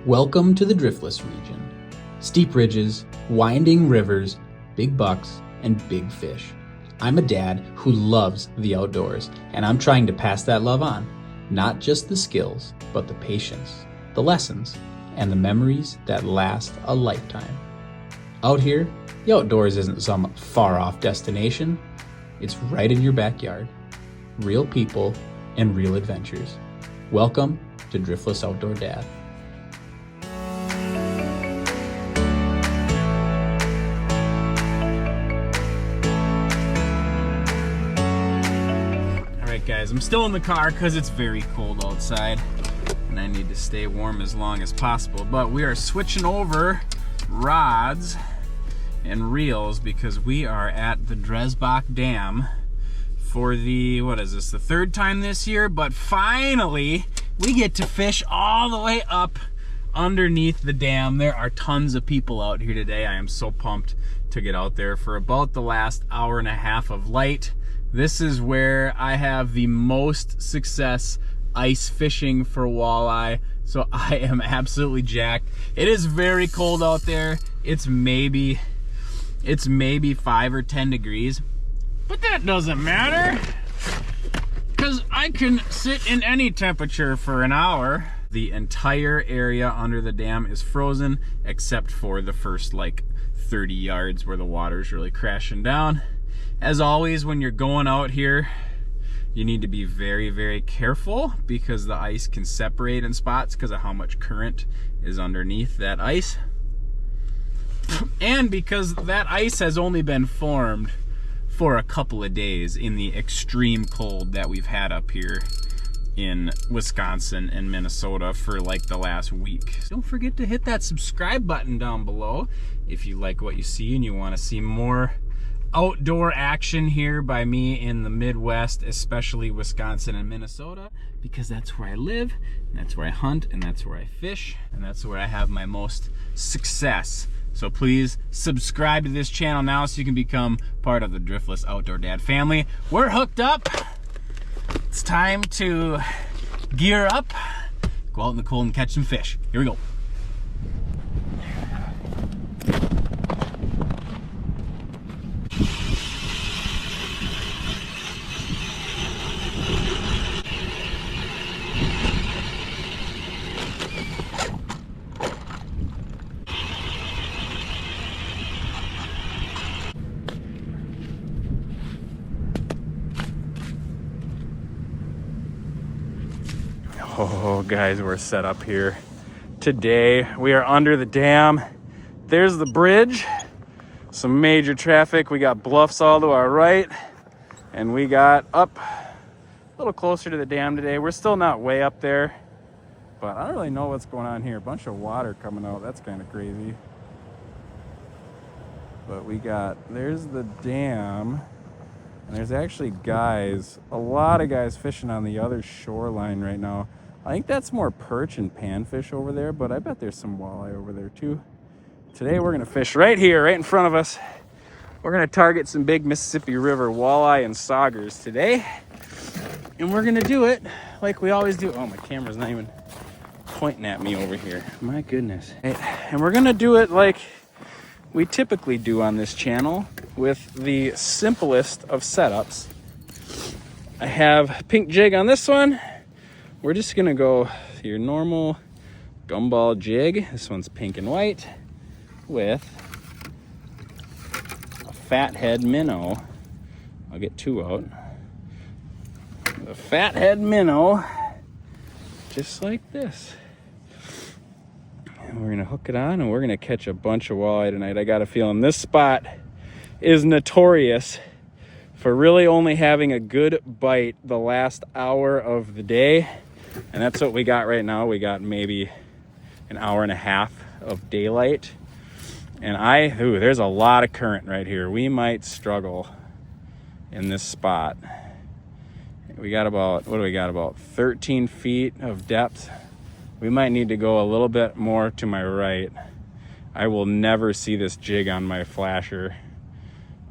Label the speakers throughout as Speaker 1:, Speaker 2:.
Speaker 1: Welcome to the Driftless region. Steep ridges, winding rivers, big bucks, and big fish. I'm a dad who loves the outdoors, and I'm trying to pass that love on. Not just the skills, but the patience, the lessons, and the memories that last a lifetime. Out here, the outdoors isn't some far-off destination. It's right in your backyard. Real people and real adventures. Welcome to Driftless Outdoor Dad.
Speaker 2: Guys, I'm still in the car because it's very cold outside and I need to stay warm as long as possible, but we are switching over rods and reels because we are at the Dresbach Dam for the, what is this, the third time this year, but finally we get to fish all the way up underneath the dam. There are tons of people out here today. I am so pumped to get out there for about the last hour and a half of light. This is where I have the most success ice fishing for walleye, so I am absolutely jacked. It is very cold out there. It's maybe 5 or 10 degrees, but that doesn't matter because I can sit in any temperature for an hour. The entire area under the dam is frozen except for the first like 30 yards where the water's really crashing down. As always, when you're going out here, you need to be very, very careful because the ice can separate in spots because of how much current is underneath that ice. And because that ice has only been formed for a couple of days in the extreme cold that we've had up here in Wisconsin and Minnesota for like the last week. Don't forget to hit that subscribe button down below if you like what you see and you want to see more outdoor action here by me in the Midwest, especially Wisconsin and Minnesota, because that's where I live, and that's where I hunt, and that's where I fish, and that's where I have my most success. So please subscribe to this channel now so you can become part of the Driftless Outdoor Dad family. We're hooked up. It's time to gear up, go out in the cold and catch some fish. Here we go. Oh guys, we're set up here today. We are under the dam. There's the bridge, some major traffic. We got bluffs all to our right, and we got up a little closer to the dam today. We're still not way up there, but I don't really know what's going on here. A bunch of water coming out. That's kind of crazy. But there's the dam, and there's actually guys, a lot of guys fishing on the other shoreline right now. I think that's more perch and panfish over there, but I bet there's some walleye over there too. Today we're gonna fish right here, right in front of us. We're gonna target some big Mississippi River walleye and saugers today. And we're gonna do it like we always do. Oh, my camera's not even pointing at me over here. My goodness. And we're gonna do it like we typically do on this channel with the simplest of setups. I have pink jig on this one. We're just gonna go your normal gumball jig. This one's pink and white with a fathead minnow. I'll get two out. The fathead minnow, just like this. And we're gonna hook it on and we're gonna catch a bunch of walleye tonight. I got a feeling this spot is notorious for really only having a good bite the last hour of the day. And that's what we got right now. We got maybe an hour and a half of daylight. And there's a lot of current right here. We might struggle in this spot. We got about, what do we got? About 13 feet of depth. We might need to go a little bit more to my right. I will never see this jig on my flasher.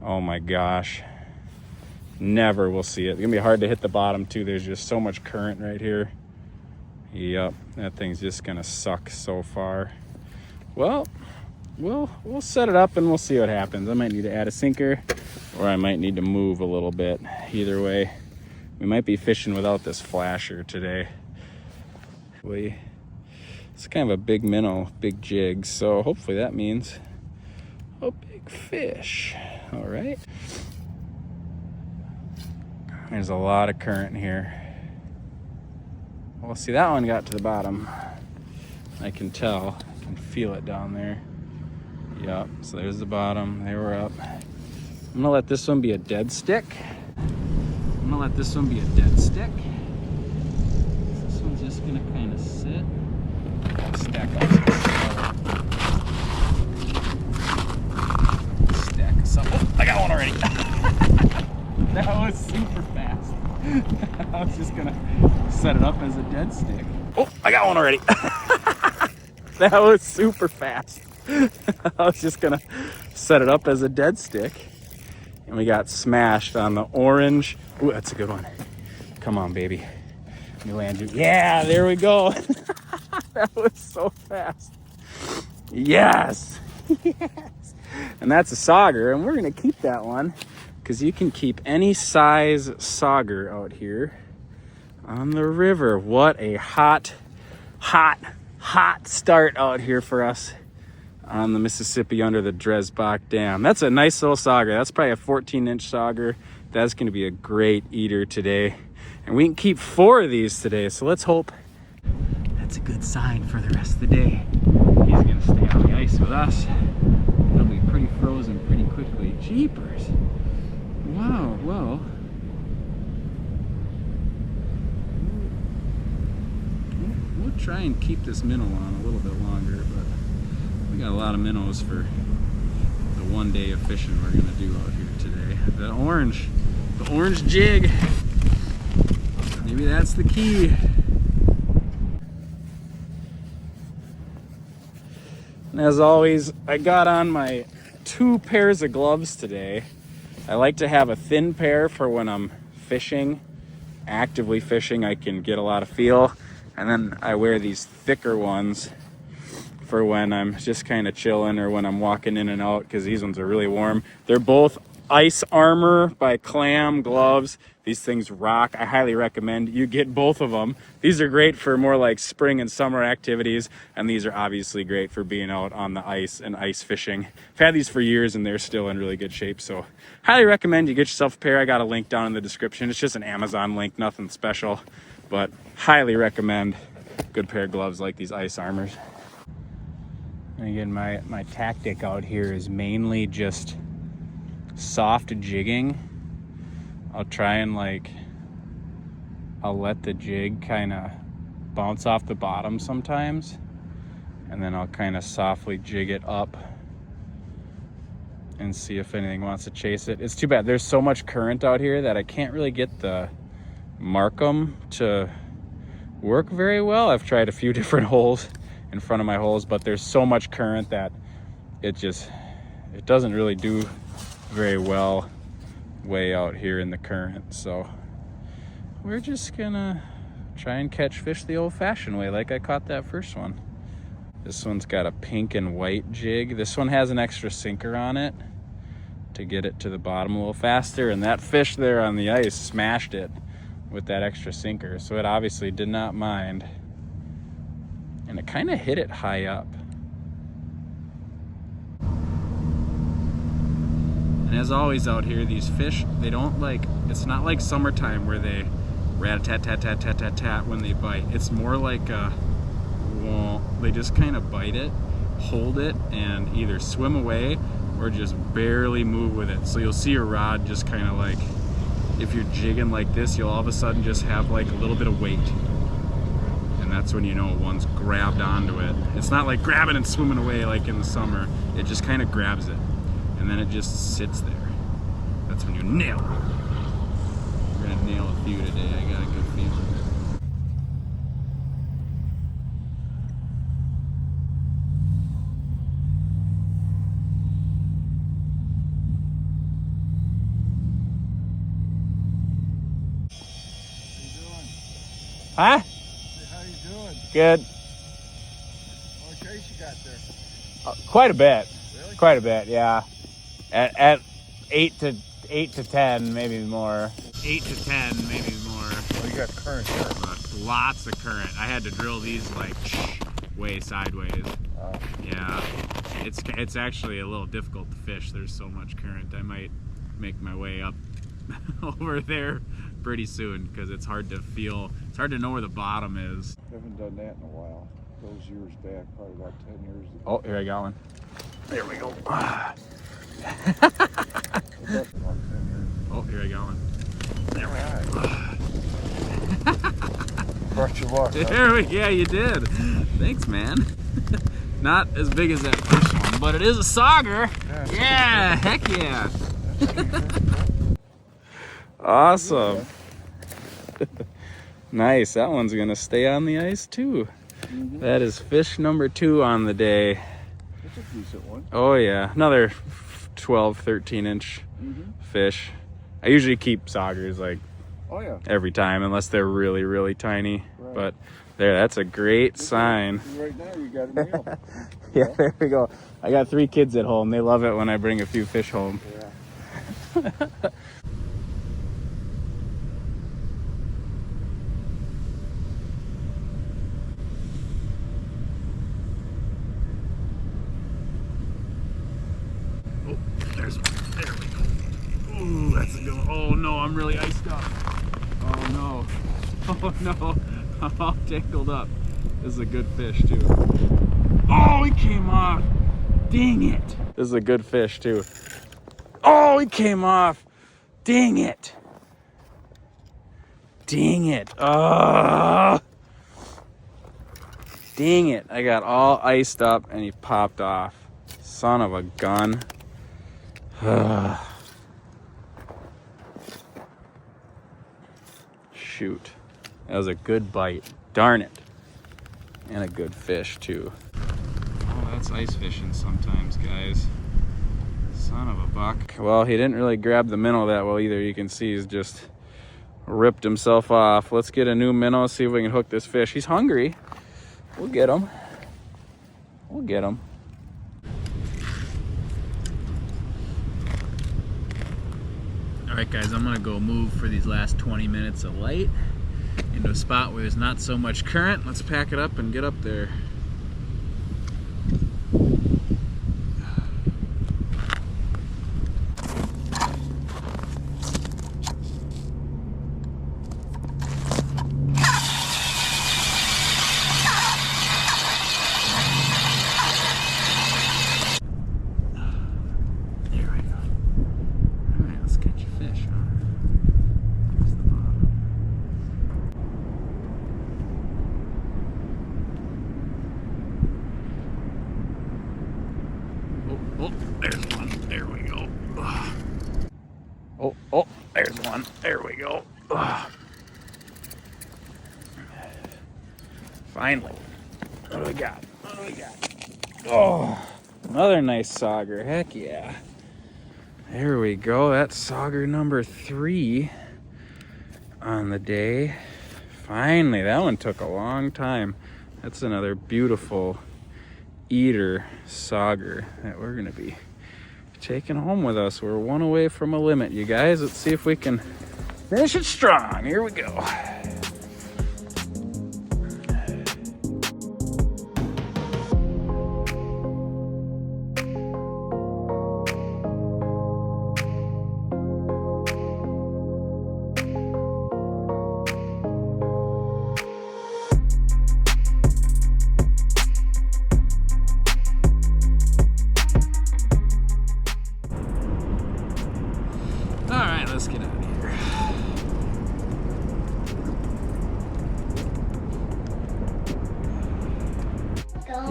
Speaker 2: Oh my gosh. Never will see it. It's gonna be hard to hit the bottom too. There's just so much current right here. Yep, that thing's just gonna suck so far. Well, we'll set it up and we'll see what happens. I might need to add a sinker, or I might need to move a little bit. Either way, we might be fishing without this flasher today. It's kind of a big minnow, big jig, so hopefully that means a big fish. All right. There's a lot of current here. Well, see, that one got to the bottom. I can tell. I can feel it down there. Yep, so there's the bottom. There we're up. I'm gonna let this one be a dead stick. This one's just gonna kind of sit. Stack up some. Oh, I got one already. That was super fast. I was just gonna set it up as a dead stick. Oh, I got one already. That was super fast. I was just gonna set it up as a dead stick. And we got smashed on the orange. Ooh, that's a good one. Come on, baby. Let me land you. Yeah, there we go. That was so fast. Yes. Yes. And that's a sauger, and we're gonna keep that one because you can keep any size sauger out here on the river. What a hot start out here for us on the Mississippi under the Dresbach Dam. That's a nice little sauger. That's probably a 14-inch sauger. That's gonna be a great eater today. And we can keep 4 of these today, so let's hope that's a good sign for the rest of the day. He's gonna stay on the ice with us. It'll be pretty frozen pretty quickly. Jeepers. Wow, well. We'll try and keep this minnow on a little bit longer, but we got a lot of minnows for the one day of fishing we're gonna do out here today. The orange jig. Maybe that's the key. And as always, I got on my 2 pairs of gloves today. I like to have a thin pair for when I'm fishing, actively fishing. I can get a lot of feel. And then I wear these thicker ones for when I'm just kind of chilling or when I'm walking in and out, because these ones are really warm. They're both Ice Armor by Clam gloves. These things rock. I highly recommend you get both of them. These are great for more like spring and summer activities, and these are obviously great for being out on the ice and ice fishing. I've had these for years and they're still in really good shape, so highly recommend you get yourself a pair. I got a link down in the description. It's just an Amazon link, nothing special, but highly recommend good pair of gloves like these Ice Armors. And again, my tactic out here is mainly just soft jigging. I'll try and I'll let the jig kind of bounce off the bottom sometimes, and then I'll kind of softly jig it up and see if anything wants to chase it. It's too bad there's so much current out here that I can't really get the Markham to work very well. I've tried a few different holes in front of my holes, but there's so much current that it doesn't really do very well way out here in the current. So we're just gonna try and catch fish the old-fashioned way, like I caught that first one. This one's got a pink and white jig. This one has an extra sinker on it to get it to the bottom a little faster, and that fish there on the ice smashed it with that extra sinker, so it obviously did not mind, and it kind of hit it high up. And as always out here, these fish, they don't it's not like summertime where they rat-a-tat-tat-tat-tat-tat-tat when they bite. It's more like they just kind of bite it, hold it, and either swim away or just barely move with it. So you'll see your rod just kind of if you're jigging like this, you'll all of a sudden just have a little bit of weight. And that's when you know one's grabbed onto it. It's not like grabbing and swimming away like in the summer. It just kind of grabs it. And then it just sits there. That's when you nail it. We're gonna nail a few today. I got a good feeling. Huh?
Speaker 3: How you doing?
Speaker 2: Good.
Speaker 3: How much ice you got there?
Speaker 2: Quite a bit.
Speaker 3: Really?
Speaker 2: Quite a bit, yeah. At 8 to 10, maybe more. 8 to 10, maybe more.
Speaker 3: Oh, you got current there.
Speaker 2: Lots of current. I had to drill these like way sideways. Yeah, it's actually a little difficult to fish. There's so much current. I might make my way up over there pretty soon because it's hard to feel. It's hard to know where the bottom is.
Speaker 3: I haven't done that in a while. Those years back, probably about 10 years ago.
Speaker 2: Oh, here I got one. There we go. Oh, here I got one.
Speaker 3: There we are. Brought your luck.
Speaker 2: There we, yeah, you did. Thanks, man. Not as big as that first one, but it is a sauger. Yeah, heck yeah. Awesome. Nice. That one's gonna stay on the ice too. That is fish number 2 on the day.
Speaker 3: That's a decent one.
Speaker 2: Oh yeah, another 12, 13 inch fish. I usually keep saugers like every time unless they're really, really tiny.
Speaker 3: Right.
Speaker 2: But there, that's a great sign.
Speaker 3: Right now you got a meal.
Speaker 2: Yeah, there we go. I got 3 kids at home. They love it when I bring a few fish home.
Speaker 3: Yeah.
Speaker 2: Oh, there's one. There we go. Ooh, that's a good one. Oh no, I'm really iced up. Oh no. Oh no. I'm all tangled up. This is a good fish too. Oh, he came off. Dang it. This is a good fish too. Oh, he came off. Dang it. Dang it. Oh. Dang it. I got all iced up and he popped off. Son of a gun. Shoot. That was a good bite. Darn it. And a good fish too. Oh, that's ice fishing sometimes, guys. Son of a buck. Well, he didn't really grab the minnow that well either. You can see he's just ripped himself off. Let's get a new minnow, see if we can hook this fish. He's hungry. We'll get him. We'll get him. All right, guys, I'm gonna go move for these last 20 minutes of light into a spot where there's not so much current. Let's pack it up and get up there. Oh, there's one. There we go. Oh, there's one. There we go. Finally. What do we got? What do we got? Oh, another nice sauger. Heck yeah. There we go. That's sauger number 3 on the day. Finally, that one took a long time. That's another beautiful eater sauger that we're gonna be taking home with us. We're one away from a limit, you guys. Let's see if we can finish it strong. Here we go. Let's get out of here.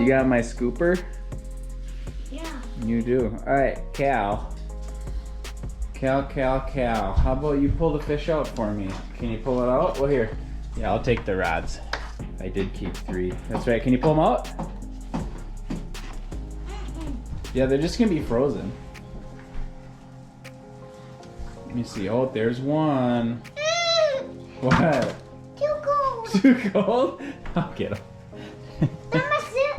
Speaker 2: You got my scooper?
Speaker 4: Yeah.
Speaker 2: You do. All right, Cal. Cal. How about you pull the fish out for me? Can you pull it out? Well, here. Yeah, I'll take the rods. I did keep 3. That's right. Can you pull them out? Yeah, they're just gonna be frozen. Let me see. Oh, there's one. What?
Speaker 4: Too cold.
Speaker 2: Too cold? I'll get him.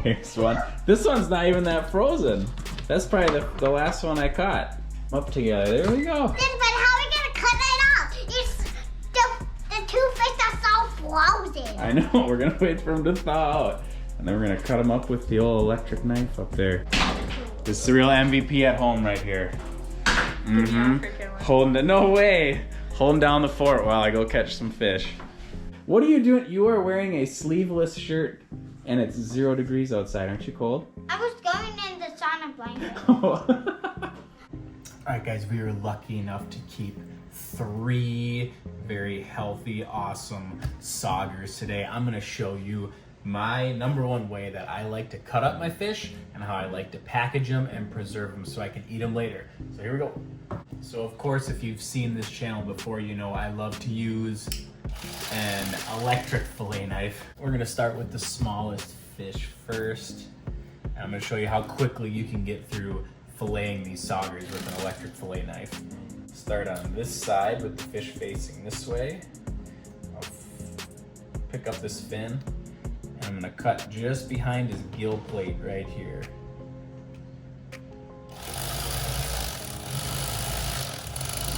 Speaker 2: Here's one. This one's not even that frozen. That's probably the last one I caught. Up together. There we go.
Speaker 4: But how are we gonna cut it off? It's the two fish are so frozen.
Speaker 2: I know. We're gonna wait for them to thaw out, and then we're gonna cut them up with the old electric knife up there. This is the real MVP at home right here. Holding no way. Holding down the fort while I go catch some fish. What are you doing? You are wearing a sleeveless shirt, and it's 0 degrees outside. Aren't you cold?
Speaker 4: I was going in the sauna blanket.
Speaker 1: Alright guys, we were lucky enough to keep 3 very healthy, awesome saugers today. I'm gonna show you my #1 way that I like to cut up my fish and how I like to package them and preserve them so I can eat them later. So here we go. So of course, if you've seen this channel before, you know I love to use an electric fillet knife. We're gonna start with the smallest fish first. And I'm gonna show you how quickly you can get through filleting these saugers with an electric fillet knife. Start on this side with the fish facing this way. I'll pick up this fin, and I'm gonna cut just behind his gill plate right here.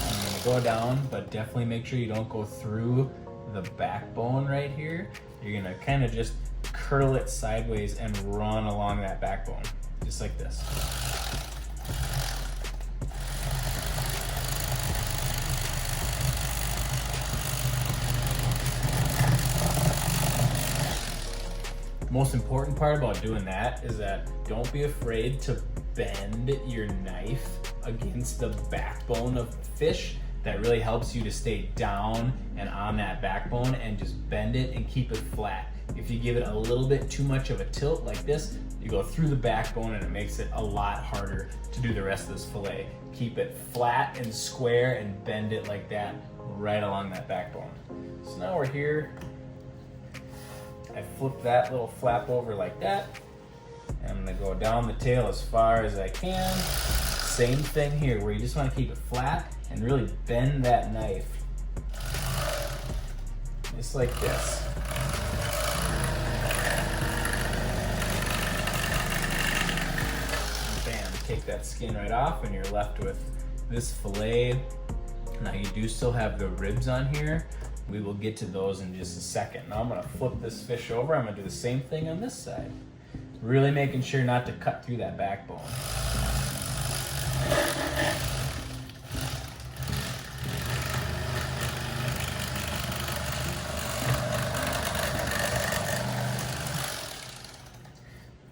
Speaker 1: I'm gonna go down, but definitely make sure you don't go through the backbone right here. You're gonna kind of just curl it sideways and run along that backbone, just like this. Most important part about doing that is that don't be afraid to bend your knife against the backbone of the fish. That really helps you to stay down and on that backbone, and just bend it and keep it flat. If you give it a little bit too much of a tilt like this, you go through the backbone and it makes it a lot harder to do the rest of this fillet. Keep it flat and square and bend it like that right along that backbone. So now we're here. I flip that little flap over like that. And I'm gonna go down the tail as far as I can. Same thing here, where you just wanna keep it flat and really bend that knife. Just like this. Bam, take that skin right off and you're left with this fillet. Now you do still have the ribs on here. We will get to those in just a second. Now I'm gonna flip this fish over. I'm gonna do the same thing on this side. Really making sure not to cut through that backbone.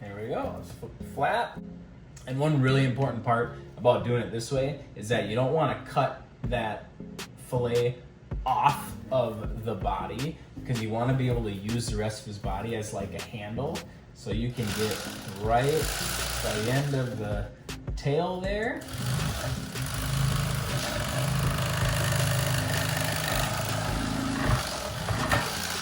Speaker 1: There we go, let's flip it flat. And one really important part about doing it this way is that you don't wanna cut that fillet off of the body, because you want to be able to use the rest of his body as like a handle, so you can get right by the end of the tail there.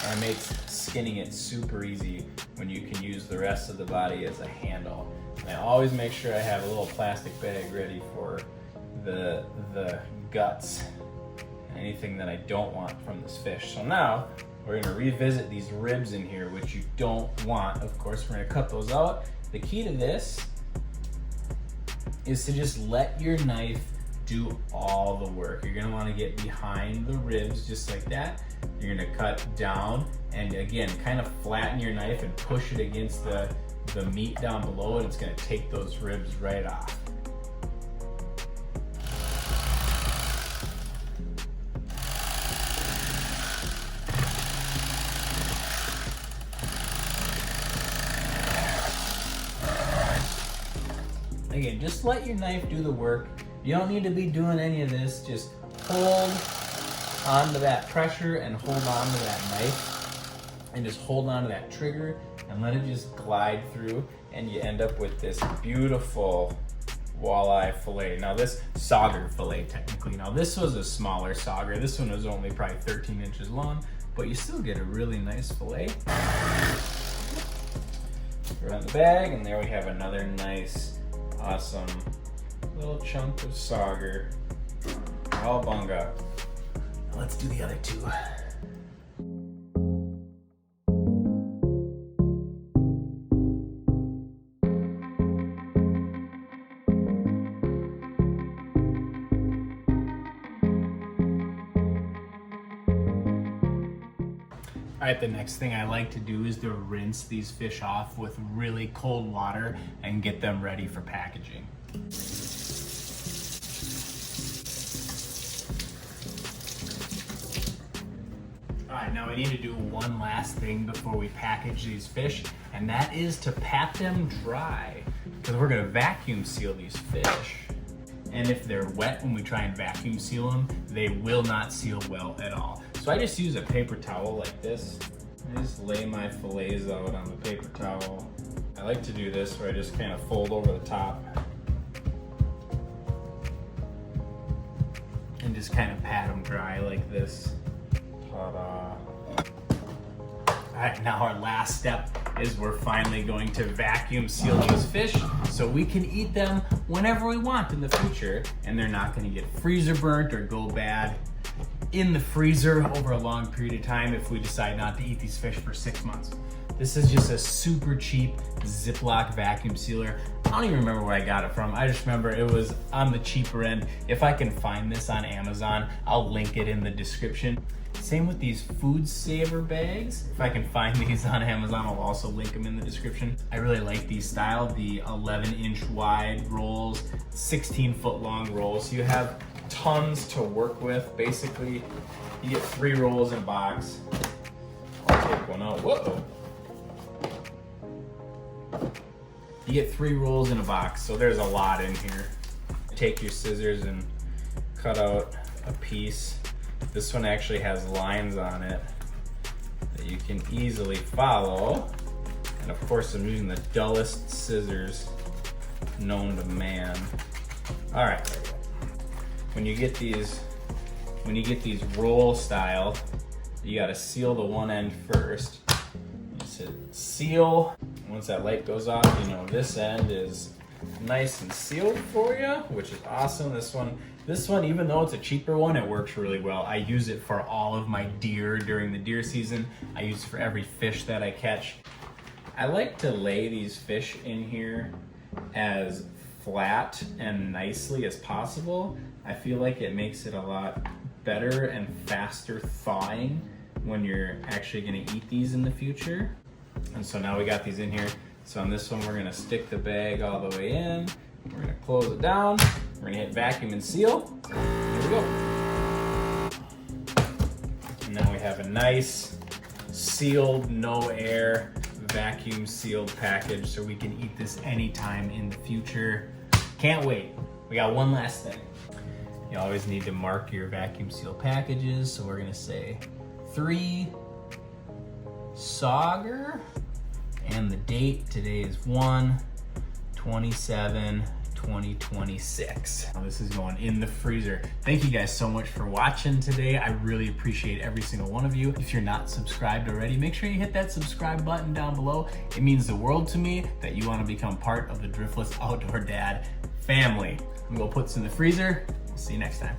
Speaker 1: And it makes skinning it super easy when you can use the rest of the body as a handle. And I always make sure I have a little plastic bag ready for the guts, anything that I don't want from this fish. So now we're gonna revisit these ribs in here, which you don't want. Of course, we're gonna cut those out. The key to this is to just let your knife do all the work. You're gonna wanna get behind the ribs just like that. You're gonna cut down, and again, kind of flatten your knife and push it against the meat down below, and it's gonna take those ribs right off. Again, just let your knife do the work. You don't need to be doing any of this. Just hold onto that pressure and hold on to that knife, and just hold on to that trigger and let it just glide through, and you end up with this beautiful walleye fillet. Now this sauger fillet technically. Now this was a smaller sauger. This one was only probably 13 inches long, but you still get a really nice fillet. Throw it in the bag, and there we have another nice, awesome little chunk of sauger, all bunga. Let's do the other two.
Speaker 2: right, the next thing I like to do is to rinse these fish off with really cold water and get them ready for packaging. All right, now we need to do one last thing before we package these fish, and that is to pat them dry, because we're gonna vacuum seal these fish. And if they're wet when we try and vacuum seal them, they will not seal well at all. So I just use a paper towel like this. I just lay my fillets out on the paper towel. I like to do this where I just kind of fold over the top and just kind of pat them dry like this. Ta-da. All right, now our last step is we're finally going to vacuum seal these fish so we can eat them whenever we want in the future, and they're not gonna get freezer burnt or go bad in the freezer over a long period of time if we decide not to eat these fish for 6 months. This is just a super cheap Ziploc vacuum sealer. I don't even remember where I got it from. I just remember it was on the cheaper end. If I can find this on Amazon, I'll link it in the description. Same with these food saver bags. If I can find these on Amazon, I'll also link them in the description. I really like these style, the 11-inch wide rolls, 16-foot long rolls. So you have tons to work with. Basically, you get 3 rolls in a box. I'll take one out. Whoa! You get 3 rolls in a box, so there's a lot in here. Take your scissors and cut out a piece. This one actually has lines on it that you can easily follow. And of course, I'm using the dullest scissors known to man. All right, there we go. When you get these roll style, you gotta seal the one end first. Just hit seal. Once that light goes off, you know this end is nice and sealed for you, which is awesome. This one, even though it's a cheaper one, it works really well. I use it for all of my deer during the deer season. I use it for every fish that I catch. I like to lay these fish in here as flat and nicely as possible. I feel like it makes it a lot better and faster thawing when you're actually gonna eat these in the future. And so now we got these in here. So on this one, we're gonna stick the bag all the way in. We're gonna close it down. We're gonna hit vacuum and seal. Here we go. And now we have a nice sealed, no air, vacuum sealed package so we can eat this anytime in the future. Can't wait. We got one last thing. You always need to mark your vacuum seal packages. So we're gonna say 3 sauger and the date. Today is 1/27/2026. Now this is going in the freezer. Thank you guys so much for watching today. I really appreciate every single one of you. If you're not subscribed already, make sure you hit that subscribe button down below. It means the world to me that you want to become part of the Driftless Outdoor Dad family. I'm gonna go put this in the freezer. We'll see you next time.